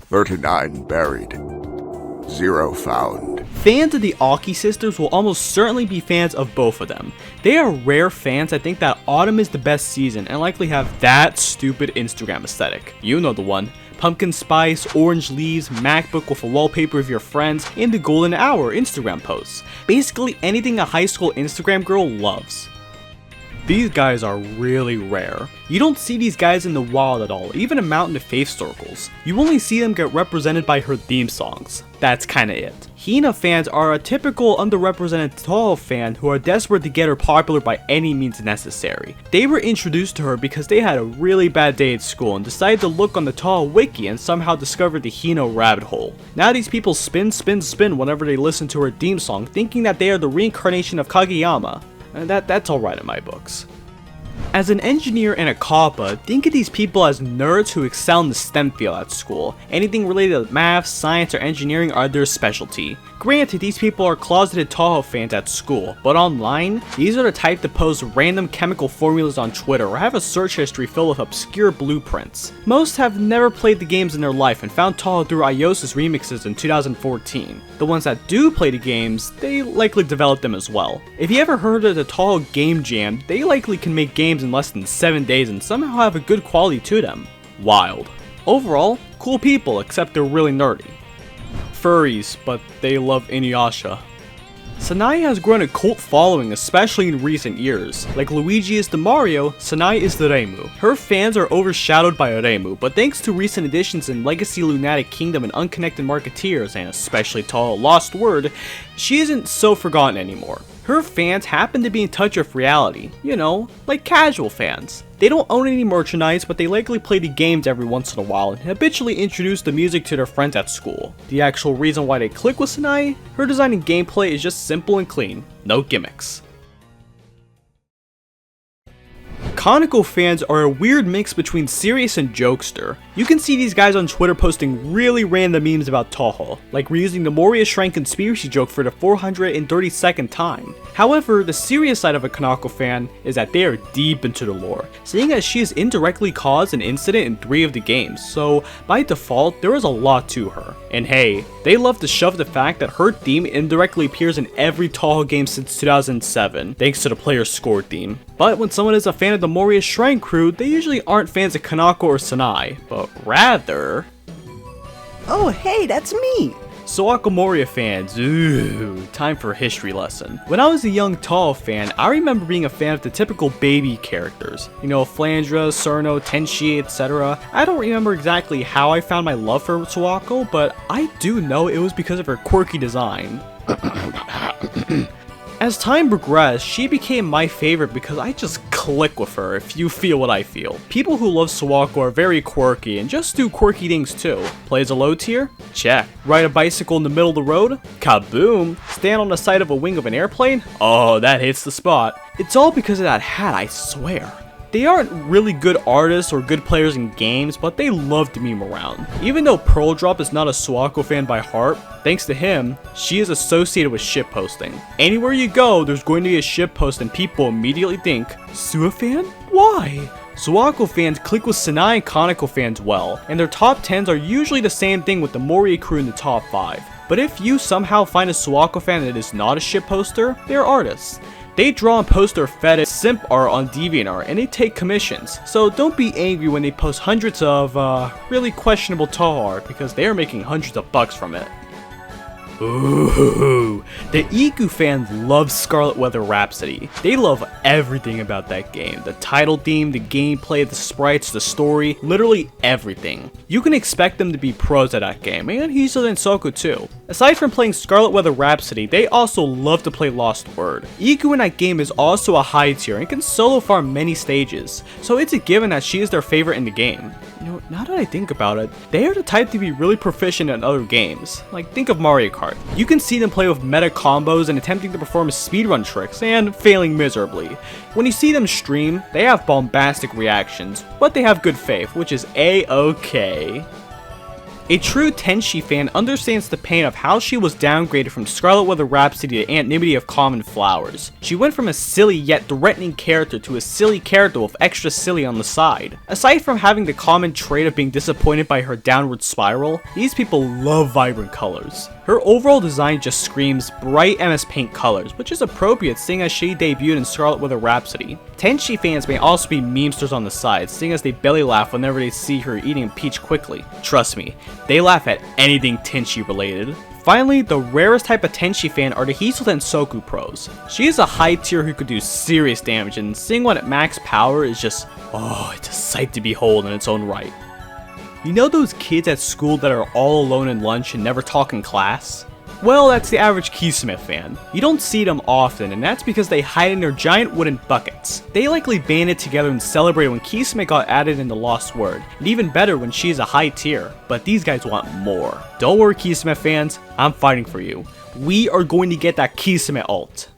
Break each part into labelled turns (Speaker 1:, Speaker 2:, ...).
Speaker 1: 39 buried. 0 found.
Speaker 2: Fans of the Aki sisters will almost certainly be fans of both of them. They are rare fans that think that autumn is the best season and likely have that stupid Instagram aesthetic. You know the one. Pumpkin spice, orange leaves, MacBook with a wallpaper of your friends, and the golden hour Instagram posts. Basically anything a high school Instagram girl loves. These guys are really rare. You don't see these guys in the wild at all, even in Mountain of Faith circles. You only see them get represented by her theme songs. That's kinda it. Hina fans are a typical underrepresented Touhou fan who are desperate to get her popular by any means necessary. They were introduced to her because they had a really bad day at school and decided to look on the Touhou wiki and somehow discovered the Hina rabbit hole. Now these people spin whenever they listen to her theme song, thinking that they are the reincarnation of Kageyama. That's alright in my books. As an engineer and a kappa, think of these people as nerds who excel in the STEM field at school. Anything related to math, science, or engineering are their specialty. Granted, these people are closeted Touhou fans at school, but online, these are the type to post random chemical formulas on Twitter or have a search history filled with obscure blueprints. Most have never played the games in their life and found Touhou through Iosis remixes in 2014. The ones that do play the games, they likely developed them as well. If you ever heard of the Touhou Game Jam, they likely can make games in less than 7 days and somehow have a good quality to them. Wild. Overall, cool people, except they're really nerdy. Furries, but they love Inuyasha. Sanae has grown a cult following, especially in recent years. Like Luigi is the Mario, Sanae is the Reimu. Her fans are overshadowed by Reimu, but thanks to recent additions in Legacy Lunatic Kingdom and Unconnected Marketeers, and especially Touhou Lost Word, she isn't so forgotten anymore. Her fans happen to be in touch with reality, you know, like casual fans. They don't own any merchandise, but they likely play the games every once in a while and habitually introduce the music to their friends at school. The actual reason why they click with Sanae? Her design and gameplay is just simple and clean, no gimmicks. Kanako fans are a weird mix between serious and jokester. You can see these guys on Twitter posting really random memes about Touhou, like reusing the Moria Shrine conspiracy joke for the 432nd time. However, the serious side of a Kanako fan is that they are deep into the lore, seeing as she has indirectly caused an incident in 3 of the games, so by default, there is a lot to her. And hey, they love to shove the fact that her theme indirectly appears in every Touhou game since 2007, thanks to the player's score theme. But when someone is a fan of the Moria Shrine crew, they usually aren't fans of Kanako or Sanae, but rather...
Speaker 3: Oh hey, that's me!
Speaker 2: Suwako Moria fans, ooh, time for a history lesson. When I was a young Touhou fan, I remember being a fan of the typical baby characters. You know, Flandra, Cerno, Tenshi, etc. I don't remember exactly how I found my love for Suwako, but I do know it was because of her quirky design. As time progressed, she became my favorite because I just click with her, if you feel what I feel. People who love Suwako are very quirky and just do quirky things too. Plays a low tier? Check. Ride a bicycle in the middle of the road? Kaboom! Stand on the side of a wing of an airplane? Oh, that hits the spot. It's all because of that hat, I swear. They aren't really good artists or good players in games, but they love to meme around. Even though Pearl Drop is not a Suwako fan by heart, thanks to him, she is associated with shitposting. Anywhere you go, there's going to be a shitpost and people immediately think, Suwa fan? Why? Suwako fans click with Sanae and Kanako fans well, and their top 10s are usually the same thing with the Moria crew in the top 5. But if you somehow find a Suwako fan that is not a shitposter, they're artists. They draw and post their fetish simp art on DeviantArt and they take commissions, so don't be angry when they post hundreds of really questionable Touhou art because they are making hundreds of bucks from it. Ooh, the Iku fans love Scarlet Weather Rhapsody. They love everything about that game. The title theme, the gameplay, the sprites, the story, literally everything. You can expect them to be pros at that game, and Hisa and Soku too. Aside from playing Scarlet Weather Rhapsody, they also love to play Lost Word. Iku in that game is also a high tier and can solo farm many stages, so it's a given that she is their favorite in the game. You know, now that I think about it, they are the type to be really proficient in other games. Like, think of Mario Kart. You can see them play with meta combos and attempting to perform speedrun tricks, and failing miserably. When you see them stream, they have bombastic reactions, but they have good faith, which is A-okay. A true Tenshi fan understands the pain of how she was downgraded from Scarlet with a Rhapsody to anonymity of common flowers. She went from a silly yet threatening character to a silly character with extra silly on the side. Aside from having the common trait of being disappointed by her downward spiral, these people love vibrant colors. Her overall design just screams bright MS Paint colors, which is appropriate seeing as she debuted in Scarlet with a Rhapsody. Tenshi fans may also be memesters on the side, seeing as they belly laugh whenever they see her eating a peach quickly. Trust me, they laugh at anything Tenshi related. Finally, the rarest type of Tenshi fan are the Hisoten and Soku pros. She is a high tier who could do serious damage, and seeing one at max power is just, it's a sight to behold in its own right. You know those kids at school that are all alone in lunch and never talk in class? Well, that's the average Kisame fan. You don't see them often, and that's because they hide in their giant wooden buckets. They likely banded together and celebrated when Kisame got added in the Lost Word, and even better when she's a high tier. But these guys want more. Don't worry, Kisame fans, I'm fighting for you. We are going to get that Kisame ult.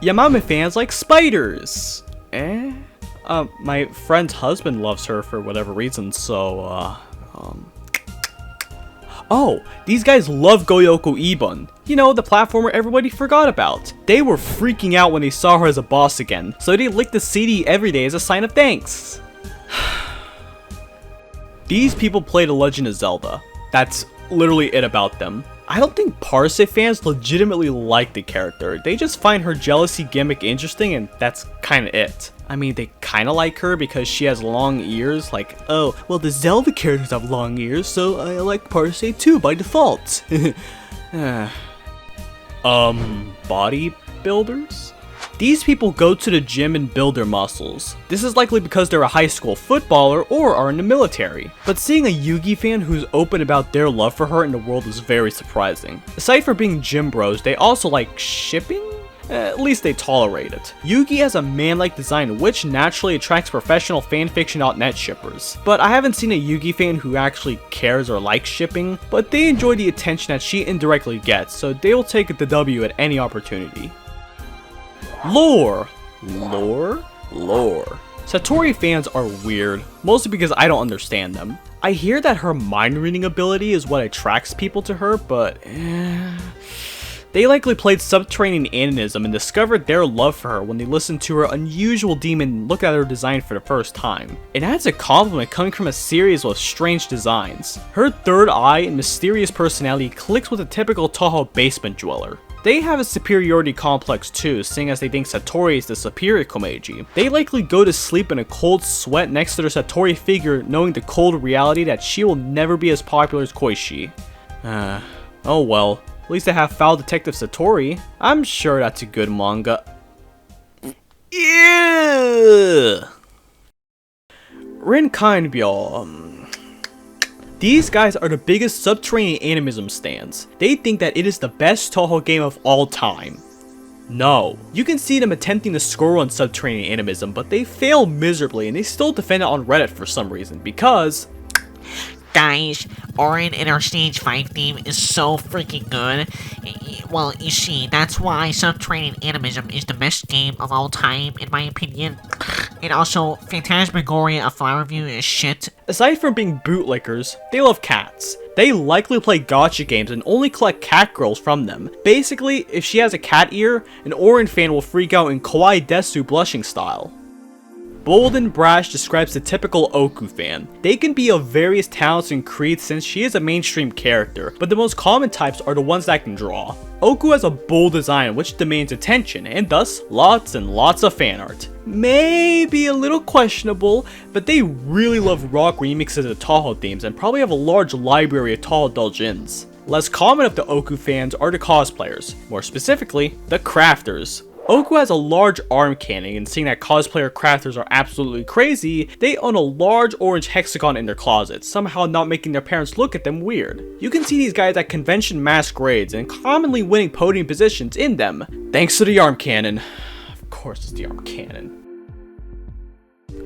Speaker 2: Yamame fans like spiders. My friend's husband loves her for whatever reason, so, Oh, these guys love Goyoko Ibon. You know, the platformer everybody forgot about. They were freaking out when they saw her as a boss again, so they licked the CD every day as a sign of thanks. These people play The Legend of Zelda. That's literally it about them. I don't think Parse fans legitimately like the character. They just find her jealousy gimmick interesting, and that's kinda it. I mean, they kinda like her because she has long ears, like, oh, well the Zelda characters have long ears, so I like Parse too by default. Bodybuilders? These people go to the gym and build their muscles. This is likely because they're a high school footballer or are in the military. But seeing a Yugi fan who's open about their love for her in the world is very surprising. Aside from being gym bros, they also like shipping? At least they tolerate it. Yugi has a man-like design which naturally attracts professional fanfiction.net shippers. But I haven't seen a Yugi fan who actually cares or likes shipping, but they enjoy the attention that she indirectly gets, so they will take the W at any opportunity. Lore. Satori fans are weird, mostly because I don't understand them. I hear that her mind reading ability is what attracts people to her, but they likely played Subterranean Animism and discovered their love for her when they listened to her unusual demon and looked at her design for the first time. And that's a compliment coming from a series with strange designs. Her third eye and mysterious personality clicks with a typical Touhou basement dweller. They have a superiority complex too, seeing as they think Satori is the superior Komeiji. They likely go to sleep in a cold sweat next to their Satori figure, knowing the cold reality that she will never be as popular as Koishi. Oh well, at least they have Foul Detective Satori. I'm sure that's a good manga. Ew! Rin Kaenbyou, These guys are the biggest Subterranean Animism stans. They think that it is the best Touhou game of all time. No. You can see them attempting to score on Subterranean Animism, but they fail miserably and they still defend it on Reddit for some reason, because
Speaker 4: guys, Orin in our stage 5 theme is so freaking good. Well, you see, that's why Subterranean Animism is the best game of all time, in my opinion. And also, Phantasmagoria of Flower View is shit.
Speaker 2: Aside from being bootlickers, they love cats. They likely play gacha games and only collect cat girls from them. Basically, if she has a cat ear, an Orin fan will freak out in kawaii desu blushing style. Bold and Brash describes the typical Oku fan. They can be of various talents and creeds since she is a mainstream character, but the most common types are the ones that can draw. Oku has a bold design which demands attention, and thus lots and lots of fan art. Maybe a little questionable, but they really love rock remixes of Touhou themes and probably have a large library of Touhou doujins. Less common of the Oku fans are the cosplayers, more specifically, the crafters. Oku has a large arm cannon, and seeing that cosplayer crafters are absolutely crazy, they own a large orange hexagon in their closet, somehow not making their parents look at them weird. You can see these guys at convention masquerades and commonly winning podium positions in them, thanks to the arm cannon. Of course it's the arm cannon.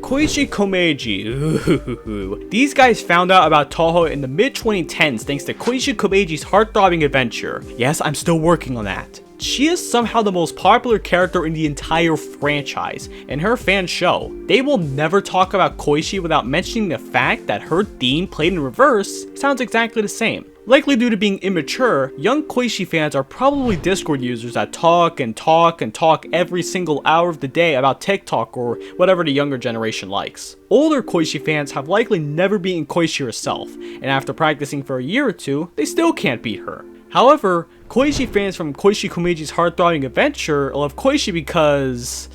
Speaker 2: Koishi Komeiji. Ooh. These guys found out about Touhou in the mid-2010s thanks to Koishi Komeiji's heart-throbbing adventure. Yes, I'm still working on that. she is somehow the most popular character in the entire franchise, and her fans show. They will never talk about Koishi without mentioning the fact that her theme played in reverse sounds exactly the same. Likely due to being immature, young Koishi fans are probably Discord users that talk and talk and talk every single hour of the day about TikTok or whatever the younger generation likes. Older Koishi fans have likely never beaten Koishi herself, and after practicing for a year or two, they still can't beat her. However, Koishi fans from Koishi Komiji's Heart-Throbbing Adventure love Koishi because...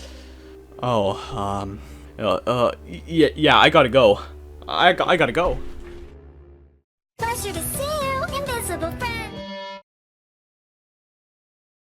Speaker 2: yeah, I gotta go. I gotta go.